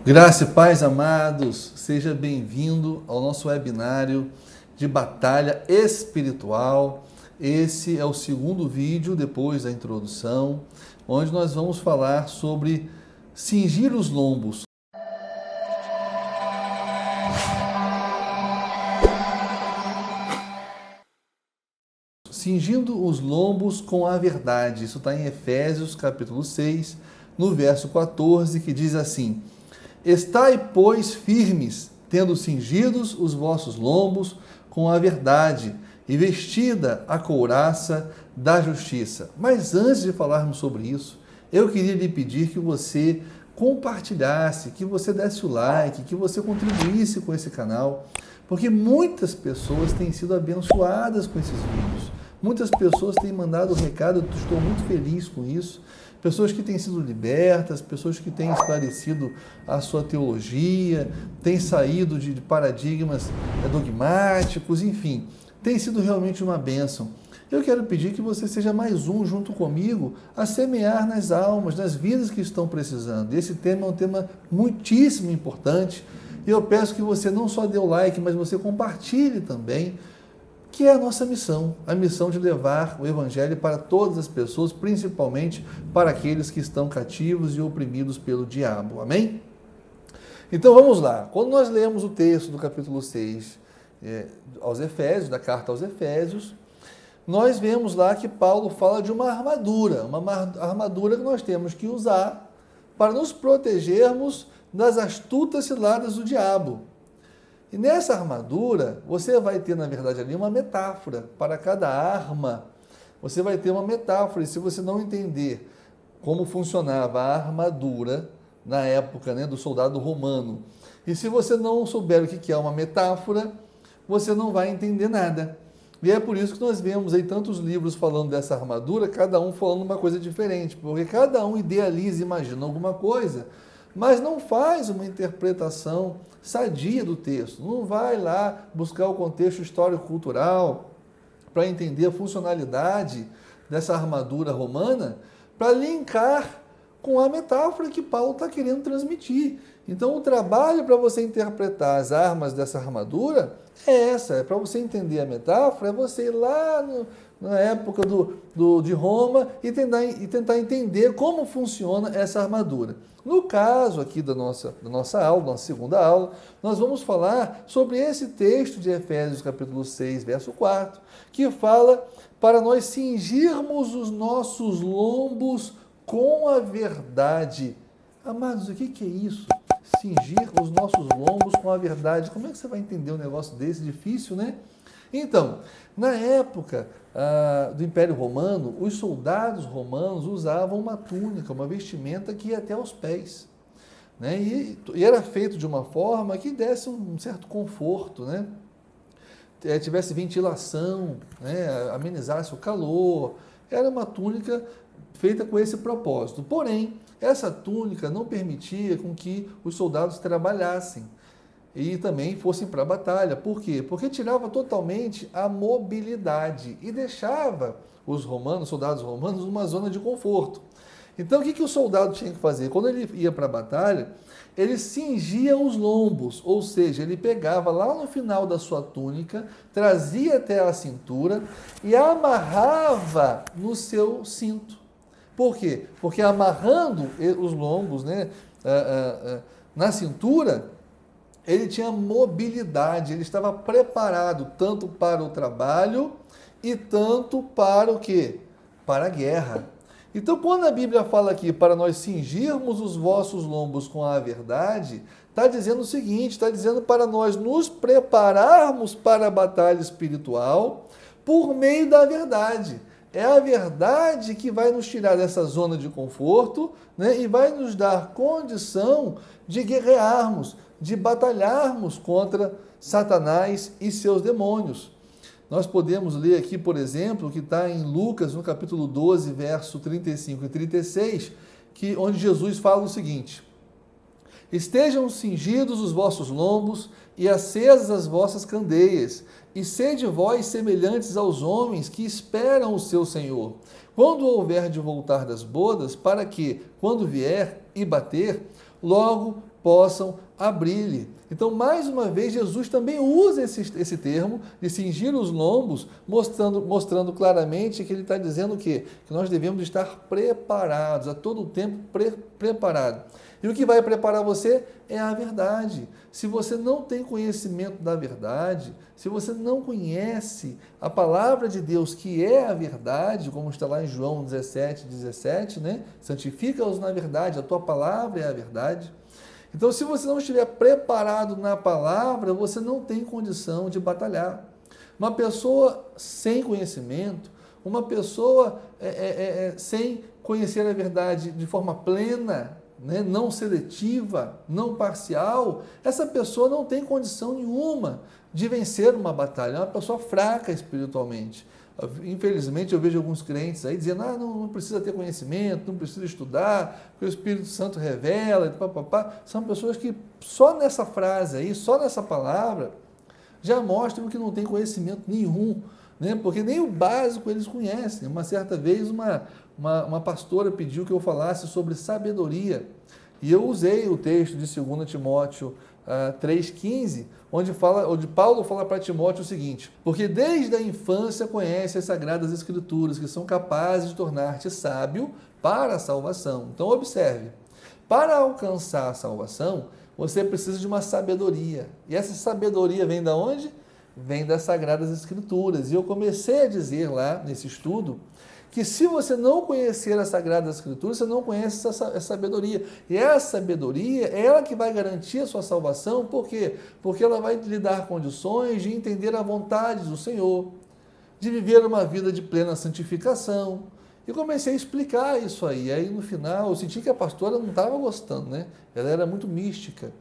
Graça e paz, amados, seja bem-vindo ao nosso webinário de batalha espiritual. Esse é o segundo vídeo depois da introdução, onde nós vamos falar sobre cingir os lombos. Cingindo os lombos com a verdade. Isso está em Efésios capítulo 6, no verso 14, que diz assim: Estai, pois, firmes, tendo cingidos os vossos lombos com a verdade, e vestida a couraça da justiça. Mas antes de falarmos sobre isso, eu queria lhe pedir que você compartilhasse, que você desse o like, que você contribuísse com esse canal, porque muitas pessoas têm sido abençoadas com esses vídeos. Muitas pessoas têm mandado o recado, eu estou muito feliz com isso. Pessoas que têm sido libertas, pessoas que têm esclarecido a sua teologia, têm saído de paradigmas dogmáticos, enfim, tem sido realmente uma bênção. Eu quero pedir que você seja mais um junto comigo a semear nas almas, nas vidas que estão precisando. Esse tema é um tema muitíssimo importante e eu peço que você não só dê o like, mas você compartilhe também, que é a nossa missão, a missão de levar o Evangelho para todas as pessoas, principalmente para aqueles que estão cativos e oprimidos pelo diabo. Amém? Então vamos lá. Quando nós lemos o texto do capítulo 6 aos Efésios, da carta aos Efésios, nós vemos lá que Paulo fala de uma armadura que nós temos que usar para nos protegermos das astutas ciladas do diabo. E nessa armadura, você vai ter, na verdade, ali uma metáfora. Para cada arma, você vai ter uma metáfora. E se você não entender como funcionava a armadura na época, do soldado romano, e se você não souber o que é uma metáfora, você não vai entender nada. E é por isso que nós vemos aí tantos livros falando dessa armadura, cada um falando uma coisa diferente, porque cada um idealiza e imagina alguma coisa, mas não faz uma interpretação sadia do texto, não vai lá buscar o contexto histórico-cultural para entender a funcionalidade dessa armadura romana, para linkar com a metáfora que Paulo está querendo transmitir. Então o trabalho para você interpretar as armas dessa armadura é para você entender a metáfora, é você ir lá na época de Roma e tentar entender como funciona essa armadura. No caso aqui da nossa aula, nossa segunda aula, nós vamos falar sobre esse texto de Efésios capítulo 6, verso 4, que fala para nós cingirmos os nossos lombos com a verdade. Amados, o que é isso? Cingir os nossos lombos com a verdade. Como é que você vai entender um negócio desse? Difícil, né? Então, na época do Império Romano, os soldados romanos usavam uma túnica, uma vestimenta que ia até os pés, né? E era feito de uma forma que desse um certo conforto, né? Tivesse ventilação, né? Amenizasse o calor. Era uma túnica feita com esse propósito. Porém, essa túnica não permitia com que os soldados trabalhassem e também fossem para a batalha. Por quê? Porque tirava totalmente a mobilidade e deixava os soldados romanos, numa zona de conforto. Então, o que o soldado tinha que fazer? Quando ele ia para a batalha, ele cingia os lombos, ou seja, ele pegava lá no final da sua túnica, trazia até a cintura e amarrava no seu cinto. Por quê? Porque amarrando os lombos, na cintura, ele tinha mobilidade, ele estava preparado tanto para o trabalho e tanto para o quê? Para a guerra. Então, quando a Bíblia fala aqui para nós cingirmos os vossos lombos com a verdade, está dizendo o seguinte, está dizendo para nós nos prepararmos para a batalha espiritual por meio da verdade. É a verdade que vai nos tirar dessa zona de conforto, e vai nos dar condição de guerrearmos, de batalharmos contra Satanás e seus demônios. Nós podemos ler aqui, por exemplo, que está em Lucas, no capítulo 12, verso 35 e 36, onde Jesus fala o seguinte: Estejam cingidos os vossos lombos e acesas as vossas candeias, e sede vós semelhantes aos homens que esperam o seu Senhor, quando houver de voltar das bodas, para que, quando vier e bater, logo possam abrir-lhe. Então, mais uma vez, Jesus também usa esse termo de cingir os lombos, mostrando claramente que ele está dizendo o quê? Que nós devemos estar preparados, a todo tempo preparado. E o que vai preparar você é a verdade. Se você não tem conhecimento da verdade, se você não conhece a palavra de Deus, que é a verdade, como está lá em João 17, né? Santifica-os na verdade, a tua palavra é a verdade. Então, se você não estiver preparado na palavra, você não tem condição de batalhar. Uma pessoa sem conhecimento, uma pessoa sem conhecer a verdade de forma plena, né, não seletiva, não parcial, essa pessoa não tem condição nenhuma de vencer uma batalha. É uma pessoa fraca espiritualmente. Infelizmente, eu vejo alguns crentes aí dizendo, não precisa ter conhecimento, não precisa estudar, porque o Espírito Santo revela, papapá. São pessoas que só nessa frase aí, só nessa palavra, já mostram que não tem conhecimento nenhum, né? Porque nem o básico eles conhecem. Uma certa vez, uma pastora pediu que eu falasse sobre sabedoria, e eu usei o texto de 2 Timóteo 3,15, onde Paulo fala para Timóteo o seguinte: porque desde a infância conhece as Sagradas Escrituras, que são capazes de tornar-te sábio para a salvação. Então observe, para alcançar a salvação, você precisa de uma sabedoria, e essa sabedoria vem da onde? Vem das Sagradas Escrituras. E eu comecei a dizer lá, nesse estudo, que se você não conhecer as Sagradas Escrituras, você não conhece essa sabedoria. E essa sabedoria é ela que vai garantir a sua salvação. Por quê? Porque ela vai lhe dar condições de entender a vontade do Senhor, de viver uma vida de plena santificação. E comecei a explicar isso aí. Aí no final eu senti que a pastora não estava gostando, né? Ela era muito mística.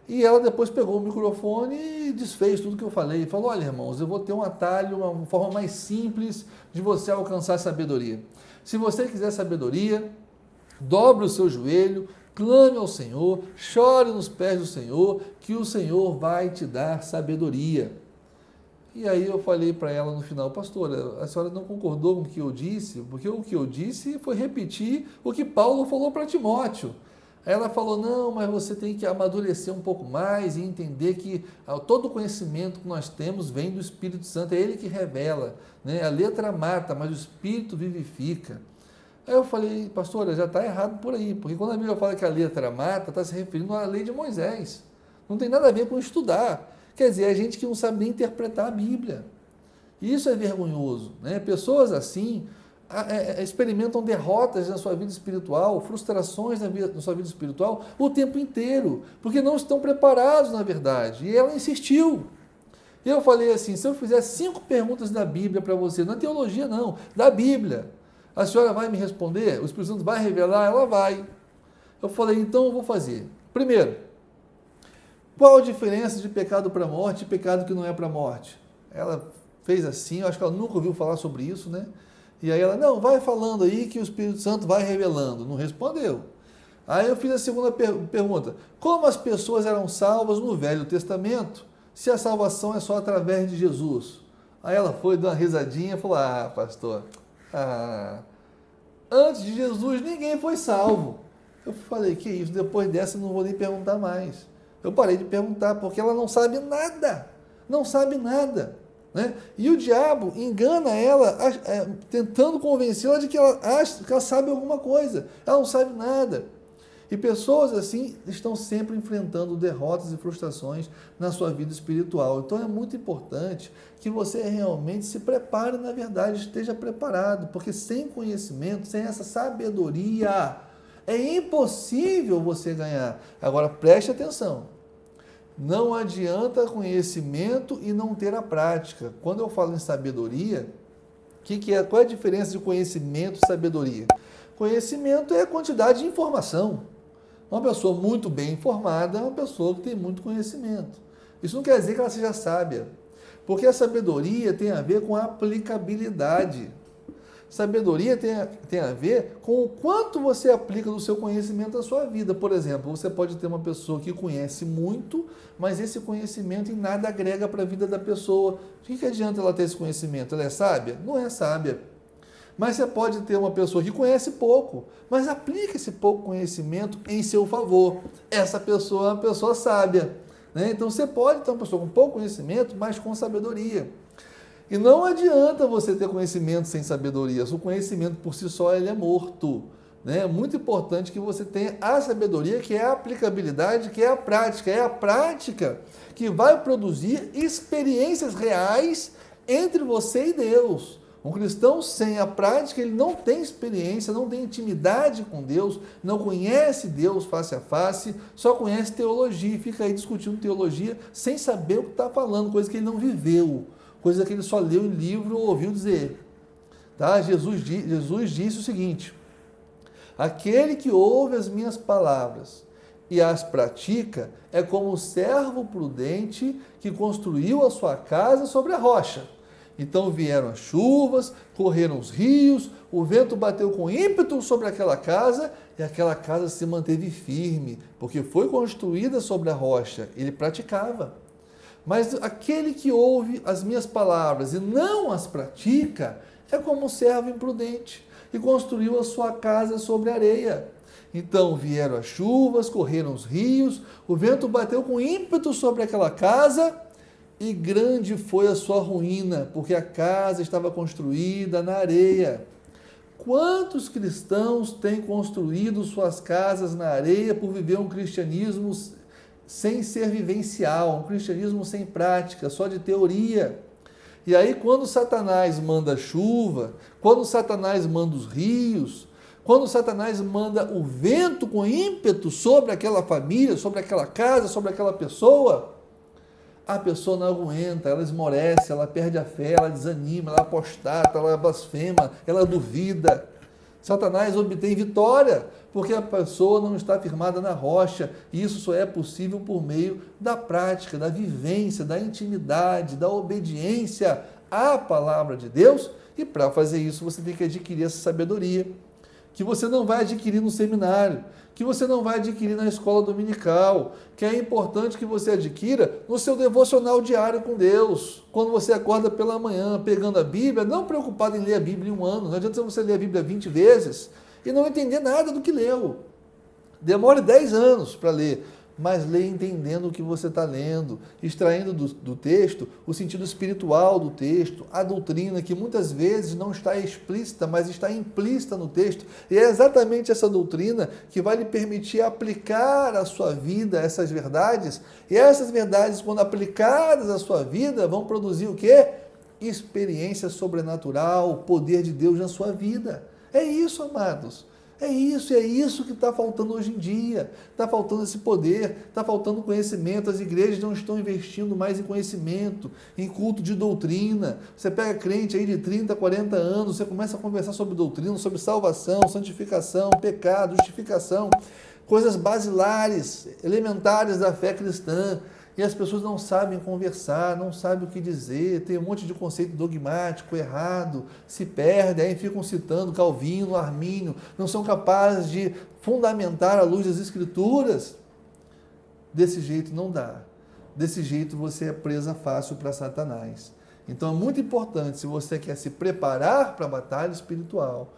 E ela depois pegou o microfone e desfez tudo que eu falei. E falou, olha, irmãos, eu vou ter um atalho, uma forma mais simples de você alcançar a sabedoria. Se você quiser sabedoria, dobre o seu joelho, clame ao Senhor, chore nos pés do Senhor, que o Senhor vai te dar sabedoria. E aí eu falei para ela no final, pastora, a senhora não concordou com o que eu disse? Porque o que eu disse foi repetir o que Paulo falou para Timóteo. Aí ela falou, não, mas você tem que amadurecer um pouco mais e entender que todo o conhecimento que nós temos vem do Espírito Santo, é Ele que revela, né? A letra mata, mas o Espírito vivifica. Aí eu falei, pastora, já está errado por aí, porque quando a Bíblia fala que a letra mata, está se referindo à lei de Moisés. Não tem nada a ver com estudar. Quer dizer, é gente que não sabe nem interpretar a Bíblia. E isso é vergonhoso, né? Pessoas assim experimentam derrotas na sua vida espiritual, frustrações na sua vida espiritual o tempo inteiro, porque não estão preparados na verdade. E ela insistiu. E eu falei assim, se eu fizer 5 perguntas da Bíblia para você, não é teologia não, da Bíblia, a senhora vai me responder? O Espírito Santo vai revelar? Ela vai. Eu falei, então eu vou fazer. Primeiro, qual a diferença de pecado para a morte e pecado que não é para a morte? Ela fez assim, eu acho que ela nunca ouviu falar sobre isso, né? E aí ela, não, vai falando aí que o Espírito Santo vai revelando. Não respondeu. Aí eu fiz a segunda pergunta. Como as pessoas eram salvas no Velho Testamento, se a salvação é só através de Jesus? Aí ela foi, deu uma risadinha e falou, pastor, antes de Jesus ninguém foi salvo. Eu falei, que isso, depois dessa eu não vou nem perguntar mais. Eu parei de perguntar, porque ela não sabe nada. Não sabe nada. Né? E o diabo engana ela, tentando convencê-la de que ela acha que ela sabe alguma coisa. Ela não sabe nada. E pessoas assim estão sempre enfrentando derrotas e frustrações na sua vida espiritual. Então é muito importante que você realmente se prepare, na verdade, esteja preparado, porque sem conhecimento, sem essa sabedoria, é impossível você ganhar. Agora preste atenção. Não adianta conhecimento e não ter a prática. Quando eu falo em sabedoria, qual é a diferença de conhecimento e sabedoria? Conhecimento é a quantidade de informação. Uma pessoa muito bem informada é uma pessoa que tem muito conhecimento. Isso não quer dizer que ela seja sábia, porque a sabedoria tem a ver com a aplicabilidade. Sabedoria tem a ver com o quanto você aplica do seu conhecimento à sua vida. Por exemplo, você pode ter uma pessoa que conhece muito, mas esse conhecimento em nada agrega para a vida da pessoa. O que adianta ela ter esse conhecimento? Ela é sábia? Não é sábia. Mas você pode ter uma pessoa que conhece pouco, mas aplica esse pouco conhecimento em seu favor. Essa pessoa é uma pessoa sábia, né? Então você pode ter uma pessoa com pouco conhecimento, mas com sabedoria. E não adianta você ter conhecimento sem sabedoria. O conhecimento por si só ele é morto. Né? É muito importante que você tenha a sabedoria, que é a aplicabilidade, que é a prática. É a prática que vai produzir experiências reais entre você e Deus. Um cristão sem a prática, ele não tem experiência, não tem intimidade com Deus, não conhece Deus face a face, só conhece teologia e fica aí discutindo teologia sem saber o que está falando, coisa que ele não viveu, coisa que ele só leu em livro ou ouviu dizer. Tá? Jesus disse o seguinte: aquele que ouve as minhas palavras e as pratica é como o servo prudente que construiu a sua casa sobre a rocha. Então vieram as chuvas, correram os rios, o vento bateu com ímpeto sobre aquela casa e aquela casa se manteve firme, porque foi construída sobre a rocha. Ele praticava. Mas aquele que ouve as minhas palavras e não as pratica é como um servo imprudente e construiu a sua casa sobre a areia. Então vieram as chuvas, correram os rios, o vento bateu com ímpeto sobre aquela casa e grande foi a sua ruína, porque a casa estava construída na areia. Quantos cristãos têm construído suas casas na areia por viver um cristianismo sem ser vivencial, um cristianismo sem prática, só de teoria? E aí, quando Satanás manda chuva, quando Satanás manda os rios, quando Satanás manda o vento com ímpeto sobre aquela família, sobre aquela casa, sobre aquela pessoa, a pessoa não aguenta, ela esmorece, ela perde a fé, ela desanima, ela apostata, ela blasfema, ela duvida. Satanás obtém vitória, porque a pessoa não está firmada na rocha, e isso só é possível por meio da prática, da vivência, da intimidade, da obediência à palavra de Deus, e para fazer isso você tem que adquirir essa sabedoria, que você não vai adquirir no seminário, que você não vai adquirir na escola dominical, que é importante que você adquira no seu devocional diário com Deus, quando você acorda pela manhã, pegando a Bíblia, não preocupado em ler a Bíblia em um ano, não adianta você ler a Bíblia 20 vezes e não entender nada do que leu. Demore 10 anos para ler, mas leia entendendo o que você está lendo, extraindo do texto o sentido espiritual do texto, a doutrina que muitas vezes não está explícita, mas está implícita no texto, e é exatamente essa doutrina que vai lhe permitir aplicar à sua vida essas verdades, e essas verdades, quando aplicadas à sua vida, vão produzir o quê? Experiência sobrenatural, o poder de Deus na sua vida. É isso, amados. É isso que está faltando hoje em dia. Está faltando esse poder, está faltando conhecimento. As igrejas não estão investindo mais em conhecimento, em culto de doutrina. Você pega crente aí de 30, 40 anos, você começa a conversar sobre doutrina, sobre salvação, santificação, pecado, justificação, coisas basilares, elementares da fé cristã. E as pessoas não sabem conversar, não sabem o que dizer, tem um monte de conceito dogmático, errado, se perdem, aí ficam citando Calvino, Armínio, não são capazes de fundamentar à luz das Escrituras. Desse jeito não dá. Desse jeito você é presa fácil para Satanás. Então é muito importante, se você quer se preparar para a batalha espiritual,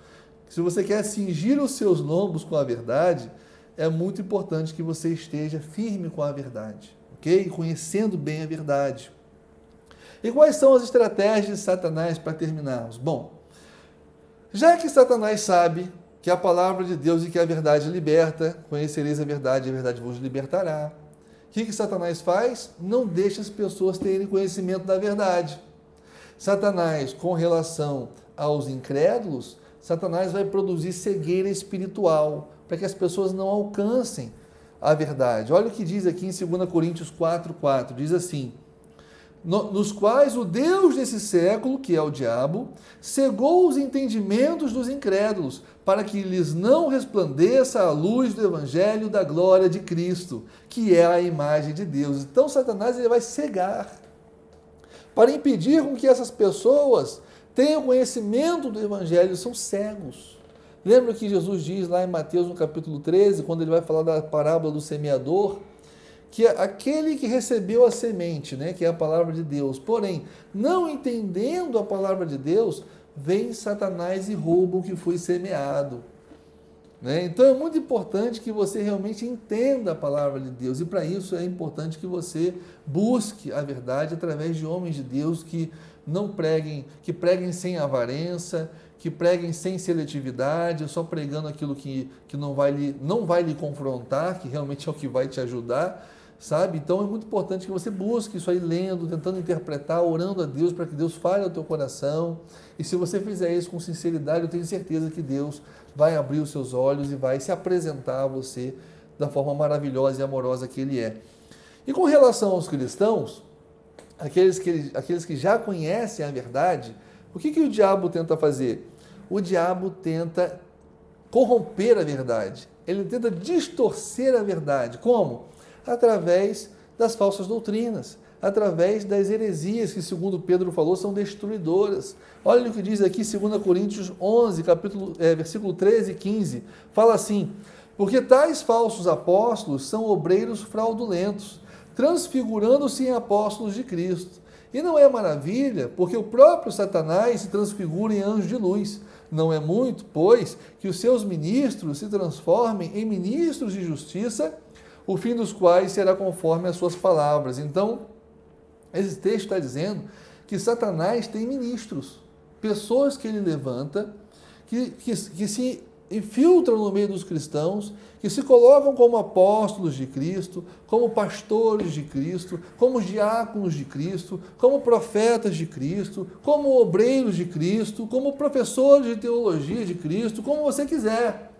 se você quer cingir os seus lombos com a verdade, é muito importante que você esteja firme com a verdade. Okay? Conhecendo bem a verdade. E quais são as estratégias de Satanás para terminarmos? Bom, já que Satanás sabe que a palavra de Deus e que a verdade liberta, conhecereis a verdade vos libertará. O que Satanás faz? Não deixa as pessoas terem conhecimento da verdade. Satanás, com relação aos incrédulos, Satanás vai produzir cegueira espiritual, para que as pessoas não alcancem a verdade. Olha o que diz aqui em 2 Coríntios 4:4, diz assim: nos quais o Deus desse século, que é o diabo, cegou os entendimentos dos incrédulos, para que lhes não resplandeça a luz do evangelho da glória de Cristo, que é a imagem de Deus. Então Satanás ele vai cegar, para impedir com que essas pessoas tenham conhecimento do evangelho, são cegos. Lembra que Jesus diz lá em Mateus, no capítulo 13, quando ele vai falar da parábola do semeador, que aquele que recebeu a semente, né, que é a palavra de Deus, porém, não entendendo a palavra de Deus, vem Satanás e rouba o que foi semeado. Né? Então é muito importante que você realmente entenda a palavra de Deus, e para isso é importante que você busque a verdade através de homens de Deus que não preguem, que preguem sem avarença, que preguem sem seletividade, só pregando aquilo que não vai lhe confrontar, que realmente é o que vai te ajudar, sabe? Então é muito importante que você busque isso aí, lendo, tentando interpretar, orando a Deus para que Deus fale ao teu coração. E se você fizer isso com sinceridade, eu tenho certeza que Deus vai abrir os seus olhos e vai se apresentar a você da forma maravilhosa e amorosa que Ele é. E com relação aos cristãos, aqueles que já conhecem a verdade, o que o diabo tenta fazer? O diabo tenta corromper a verdade. Ele tenta distorcer a verdade. Como? Através das falsas doutrinas, através das heresias que, segundo Pedro falou, são destruidoras. Olha o que diz aqui 2 Coríntios 11, versículo 13 e 15. Fala assim: porque tais falsos apóstolos são obreiros fraudulentos, transfigurando-se em apóstolos de Cristo. E não é maravilha, porque o próprio Satanás se transfigura em anjo de luz. Não é muito, pois, que os seus ministros se transformem em ministros de justiça, o fim dos quais será conforme as suas palavras. Então, esse texto está dizendo que Satanás tem ministros, pessoas que ele levanta, que se infiltram no meio dos cristãos, que se colocam como apóstolos de Cristo, como pastores de Cristo, como diáconos de Cristo, como profetas de Cristo, como obreiros de Cristo, como professores de teologia de Cristo, como você quiser,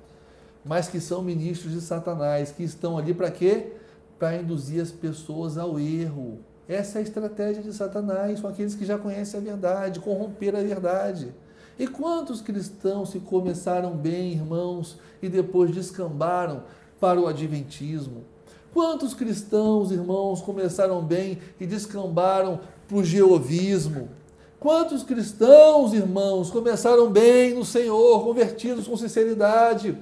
mas que são ministros de Satanás, que estão ali para quê? Para induzir as pessoas ao erro. Essa é a estratégia de Satanás, são aqueles que já conhecem a verdade, corromper a verdade. E quantos cristãos se começaram bem, irmãos, e depois descambaram para o adventismo? Quantos cristãos, irmãos, começaram bem e descambaram para o jeovismo? Quantos cristãos, irmãos, começaram bem no Senhor, convertidos com sinceridade,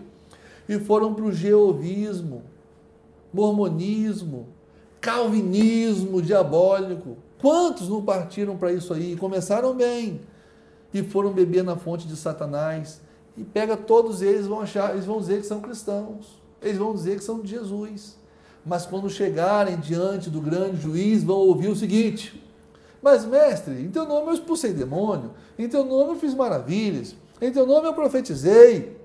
e foram para o jeovismo, mormonismo, calvinismo diabólico? Quantos não partiram para isso aí? Começaram bem e foram beber na fonte de Satanás, e pega todos eles, eles vão dizer que são cristãos, eles vão dizer que são de Jesus, mas quando chegarem diante do grande juiz, vão ouvir o seguinte: mas mestre, em teu nome eu expulsei demônio, em teu nome eu fiz maravilhas, em teu nome eu profetizei.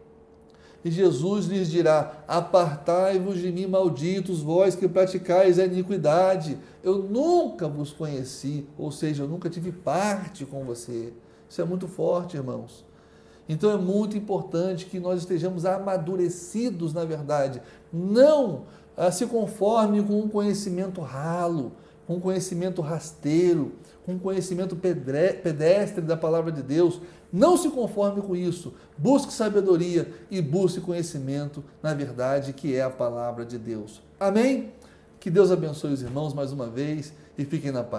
E Jesus lhes dirá: apartai-vos de mim, malditos, vós que praticais a iniquidade, eu nunca vos conheci, ou seja, eu nunca tive parte com você. Isso é muito forte, irmãos. Então é muito importante que nós estejamos amadurecidos na verdade. Não se conforme com um conhecimento ralo, com um conhecimento rasteiro, com um conhecimento pedestre da palavra de Deus. Não se conforme com isso. Busque sabedoria e busque conhecimento na verdade que é a palavra de Deus. Amém? Que Deus abençoe os irmãos mais uma vez e fiquem na paz.